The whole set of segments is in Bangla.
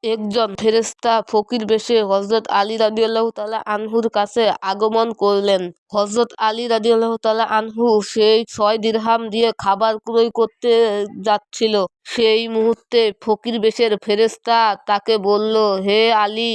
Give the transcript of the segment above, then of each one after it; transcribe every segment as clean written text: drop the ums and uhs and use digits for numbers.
একজন ফেরেশতা ফকির বেশে হযরত আলী রাদিয়াল্লাহু তাআলা আনহুর কাছে আগমন করলেন। হযরত আলী রাদিয়াল্লাহু তাআলা আনহু সেই 6 দিরহাম দিয়ে খাবার ক্রয় করতে যাচ্ছিল। সেই মুহূর্তে ফকির বেশের ফেরেশতা তাকে বলল, হে আলী,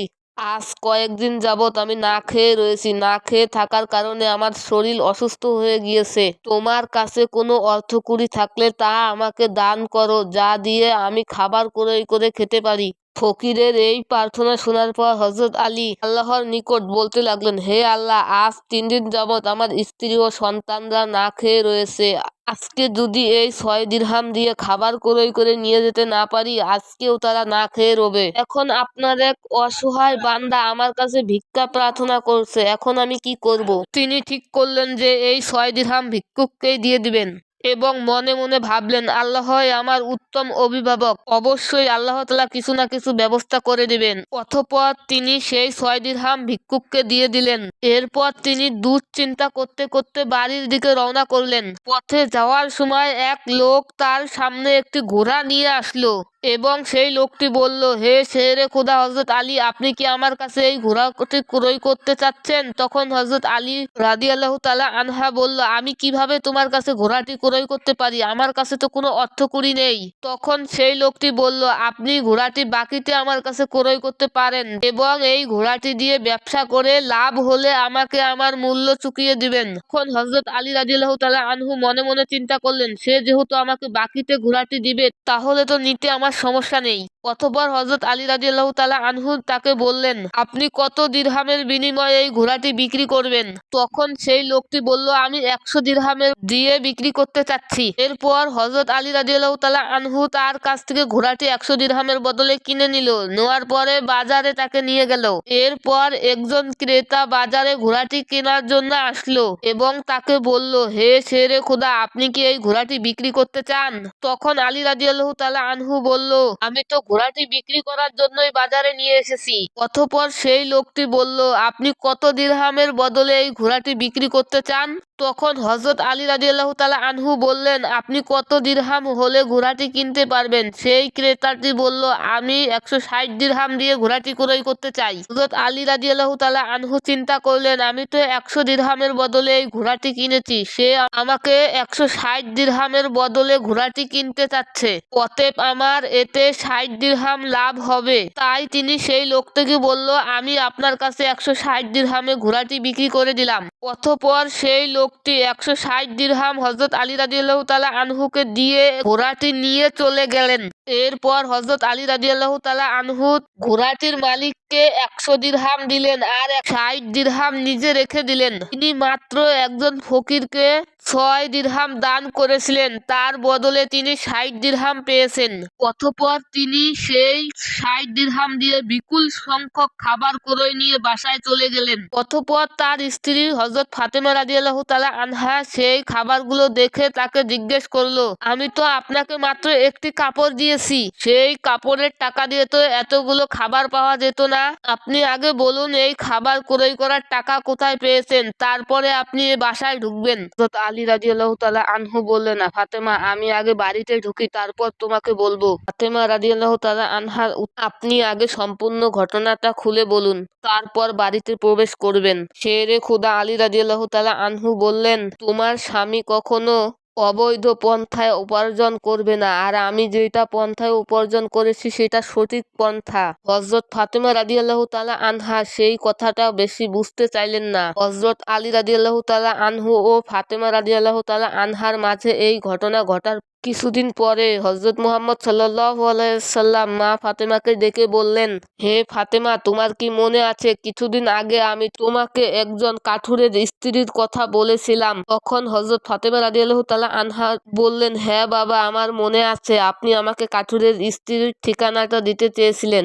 আজ কয়েকদিন যাবৎ আমি না খেয়ে রয়েছি। না খেয়ে থাকার কারণে আমার শরীর অসুস্থ হয়ে গিয়েছে। তোমার কাছে কোনো অর্থকড়ি থাকলে তা আমাকে দান করো, যা দিয়ে আমি খাবার ক্রয় করে খেতে পারি। ফকিরের এই প্রার্থনা শোনার পর হযরত আলী আল্লাহর নিকট বলতে লাগলেন, হে আল্লাহ, আজ 3 দিন যাবৎ আমার স্ত্রী ও সন্তানরা না খেয়ে রয়েছে। আজকে যদি এই 6 দিরহাম দিয়ে খাবার ক্রয় করে নিয়ে যেতে না পারি, আজকেও তারা না খেয়ে রবে। এখন আপনার এক অসহায় বান্দা আমার কাছে ভিক্ষা প্রার্থনা করছে, এখন আমি কি করব? তিনি ঠিক করলেন যে এই 6 দিরহাম ভিক্ষুককেই দিয়ে দিবেন এবং মনে মনে ভাবলেন, আল্লাহই আমার উত্তম অভিভাবক, অবশ্যই আল্লাহ তাআলা কিছু না কিছু ব্যবস্থা করে দিবেন। অতঃপর তিনি সেই 6 দিরহাম ভিক্ষুককে দিয়ে দিলেন। এরপর তিনি দুশ্চিন্তা করতে করতে বাড়ির দিকে রওনা করলেন। পথে যাওয়ার সময় এক লোক তার সামনে একটি ঘোড়া নিয়ে আসলো এবং সেই লোকটি বলল, হে শেরে খোদা হযরত আলী, আপনি কি আমার কাছে এই ঘোড়াটি ক্রয় করতে চাচ্ছেন? তখন হযরত আলী রাদিয়াল্লাহু তাআলা আনহা বলল, আমি কিভাবে তোমার কাছে ঘোড়াটি ক্রয় করতে পারি? আমার কাছে তো কোনো অর্থকড়ি নেই। তখন সেই লোকটি বলল, আপনি ঘোড়াটি বাকিতে আমার কাছে ক্রয় করতে পারেন এবং এই ঘোড়াটি দিয়ে ব্যবসা করে লাভ হলে আমাকে আমার মূল্য চুকিয়ে দিবেন। তখন হযরত আলী রাদিয়াল্লাহু তাআলা আনহু মনে মনে চিন্তা করলেন, সে যেহেতু আমাকে বাকিতে ঘোড়াটি দিবে, তাহলে তো নিতে আমার সমস্যা নেই। অতঃপর হযরত আলী রাদিয়াল্লাহু তাআলা আনহু তাকে বললেন, আপনি কত দিরহামের বিনিময়ে এই ঘোড়াটি বিক্রি করবেন? তখন সেই লোকটি বলল, আমি 100 দিরহামের দিয়ে বিক্রি করতে চাচ্ছি। এরপর হযরত আলী রাদিয়াল্লাহু তাআলা আনহু তার কাছ থেকে ঘোড়াটি 100 দিরহামের বদলে কিনে নিল। নেওয়ার পরে বাজারে তাকে নিয়ে গেল। এরপর একজন ক্রেতা বাজারে ঘোড়াটি কেনার জন্য আসলো এবং তাকে বলল, হে শেরে খোদা, আপনি কি এই ঘোড়াটি বিক্রি করতে চান? তখন আলী রাদিয়াল্লাহু তাআলা আনহু বলল, আমি তো ঘোড়াটি বিক্রি করার জন্যই বাজারে নিয়ে এসেছি। অতঃপর সেই লোকটি বলল, আপনি কত দিরহামের বদলে এই ঘোড়াটি বিক্রি করতে চান? তখন হযরত আলী রাদিয়াল্লাহু তাআলা আনহু বললেন, আপনি কত দিরহাম হলে ঘোড়াটি কিনতে পারবেন? সেই ক্রেতাটি বলল, আমি 160 দিরহাম দিয়ে ঘোড়াটি ক্রয় করতে চাই। হযরত আলী রাদিয়াল্লাহু তাআলা আনহু চিন্তা করলেন, আমি তো 100 দিরহামের বদলে এই ঘোড়াটি কিনেছি, সে আমাকে 160 দিরহামের বদলে ঘোড়াটি কিনতে চাচ্ছে, অতএব আমার এতে 60 দিরহাম লাভ হবে। তাই তিনি সেই লোকটিকে বলল, আমি আপনার কাছে 160 দিরহামে ঘোড়াটি বিক্রি করে দিলাম। অতঃপর সেই লোকটি 160 দিরহাম হযরত আলী রাদিয়াল্লাহু তাআলা আনহুকে দিয়ে ঘোড়াটি নিয়ে চলে গেলেন। এরপর হযরত আলী রাদিয়াল্লাহু তাআলা আনহু ঘোড়াটির মালিককে 100 দিরহাম দিলেন আর 60 দিরহাম নিজে রেখে দিলেন। তিনি মাত্র একজন ফকিরকে 6 দিরহাম দান করেছিলেন, তার বদলে তিনি 60 দিরহাম পেয়েছেন। অতঃপর তিনি সেই 60 দিরহাম দিয়ে বিপুল সংখ্যক খাবার ক্রয় নিয়ে বাসায় চলে গেলেন। অতঃপর তার স্ত্রী হযরত ফাতেমা রাদিয়াল্লাহু তাআলা আনহা সেই খাবারগুলো দেখে তাকে জিজ্ঞেস করলো, আমি তো আপনাকে মাত্র একটি কাপড় দিয়েছি, সেই কাপড়ের টাকা দিয়ে তো এতগুলো খাবার পাওয়া যেত না। আপনি আগে বলুন, এই খাবার ক্রয় করার টাকা কোথায় পেয়েছেন, তারপরে আপনি এ বাসায় ঢুকবেন। হযরত আলী রাদিয়াল্লাহু তাআলা আনহু বললেন, ফাতেমা, আমি আগে বাড়িতে ঢুকি, তারপর তোমাকে বলবো। ফাতেমা রাদিয়াল্লাহু তাআলা আনহা, আপনি আগে সম্পূর্ণ ঘটনাটা খুলে বলুন, তারপর বাড়িতে প্রবেশ করবেন। শেরে খোদা আলী রাদিয়াল্লাহু তাআলা আনহু বললেন, তোমার স্বামী কখনো অবৈধ পন্থায় উপার্জন করবে না, আর আমি যেটা পন্থায় উপার্জন করেছি সেটা সঠিক পন্থা। হযরত ফাতেমা রাদিয়াল্লাহু তাআলা আনহা সেই কথাটা বেশি বুঝতে চাইলেন না। হযরত আলী রাদিয়াল্লাহু তাআলা আনহু ও ফাতেমা রাদিয়াল্লাহু তাআলা আনহার মাঝে এই ঘটনা ঘটার কিছুদিন পরে হযরত মুহাম্মদ সাল্লাল্লাহু আলাইহি ওয়াসাল্লাম মা ফাতেমাকে ডেকে বললেন, হে ফাতেমা, তোমার কি মনে আছে কিছুদিন আগে আমি তোমাকে একজন কাঠুরের স্ত্রীর কথা বলেছিলাম? তখন হযরত ফাতেমা রাদিয়াল্লাহু তাআলা আনহা বললেন, হ্যাঁ বাবা, আমার মনে আছে, আপনি আমাকে কাঠুরের স্ত্রীর ঠিকানাটা দিতে চেয়েছিলেন।